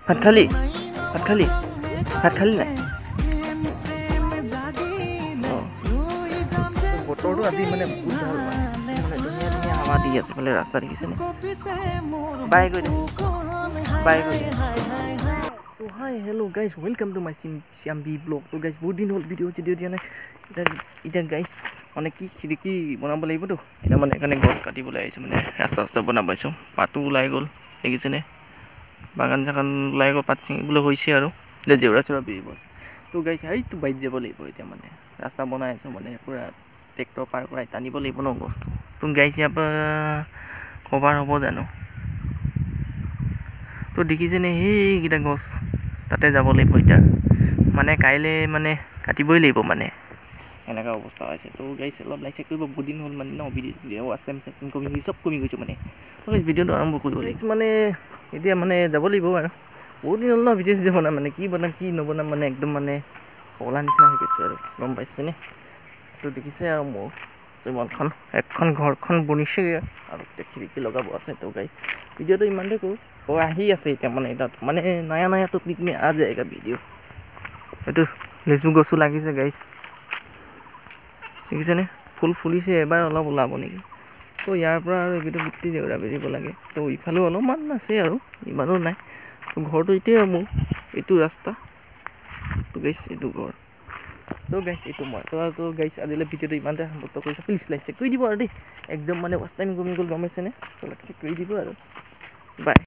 ভাত খালি নাই বতৰটো আজি মানে বহুত ভাল মানে ধুনীয়া ধুনীয়া হাৱা দি আছে মানে ৰাস্তা দেখিছেনে বাই গৈ hi hello' guys welcome to my Shyam B blog তো গাইজ বহুত দিন হ'ল ভিডিঅ' দিয়া নাই এতিয়া গাইজ মানে কি খিৰিকী বনাব লাগিবতো এতিয়া মানে সেইকাৰণে গছ কাটিবলৈ আহিছোঁ মানে ৰাস্তা বনাব পাৰিছোঁ পাতো ওলাই গ'ল দেখিছেনে বাগান চাগান ওলাই গ'ল পাত ছিঙিবলৈ হৈছে আৰু এতিয়া জেউৰা চেউৰা বিৰিব আছে তো গাইজ সেইটো বাইত যাব লাগিব এতিয়া মানে ৰাস্তা বনাই আছোঁ মানে পূৰা ট্ৰেক্টৰ পাৰ কৰাই টানিব লাগিব ন গছটো তো গাইজ ইয়াৰ পৰা কভাৰ হ'ব জানো তো দেখিছেনে সেইকেইটা গছ তাতে যাব লাগিব এতিয়া মানে কাইলৈ মানে কাটিবই লাগিব মানে এনেকুৱা অৱস্থা হৈছে তো গাইজ অলপ লাইক চেক কৰিব বহুত দিন হ'ল মানে ন ভিডিঅ' ৱাচ টাইম কমি চব কমি গৈছে মানে তো গাইজ ভিডিঅ'টো আৰম্ভ কৰিব লাগিব মানে এতিয়া মানে যাব লাগিব আৰু বহুত দিন হ'ল ন ভিডিঅ' চিডিঅ' বনাম মানে কি বনাম কি নবনাম মানে একদম মানে পগলা নিচিনা হৈ গৈছোঁ আৰু গম পাইছেনে তো দেখিছে আৰু মোৰ জীৱনখন এখন ঘৰখন বনিছেগৈ আৰু এতিয়া খিৰিকী লগাব আছে তো গাইজ ভিডিঅ'টো ইমানতে কৰোঁ আহি আছে এতিয়া মানে তাত মানে নয়া টপিক মে আ যায়গা ভিডিঅ' এইটো লেচু গছো লাগিছে গাইজ দেখিছেনে ফুল ফুলিছে এবাৰ অলপ ওলাব নেকি তো ইয়াৰ পৰা আৰু এইকেইটা গোটেই জেউৰা বেৰিব লাগে তো ইফালেও অলপমান আছে আৰু ইমানো নাই তো ঘৰটো এতিয়াই মোৰ এইটো ৰাস্তা তো গাইজ এইটো ঘৰ তো গাইজ এইটো মই তো গাইজ আজিলৈ ভিডিঅ'টো ইমানতে সমাপ্ত কৰিছোঁ প্লিজ লাইক চেক কৰি দিব আৰু দেই একদম মানে ৱাচ টাইম কমি গ'ল গম পাইছেনে তো লাইক চেক কৰি দিব আৰু বাই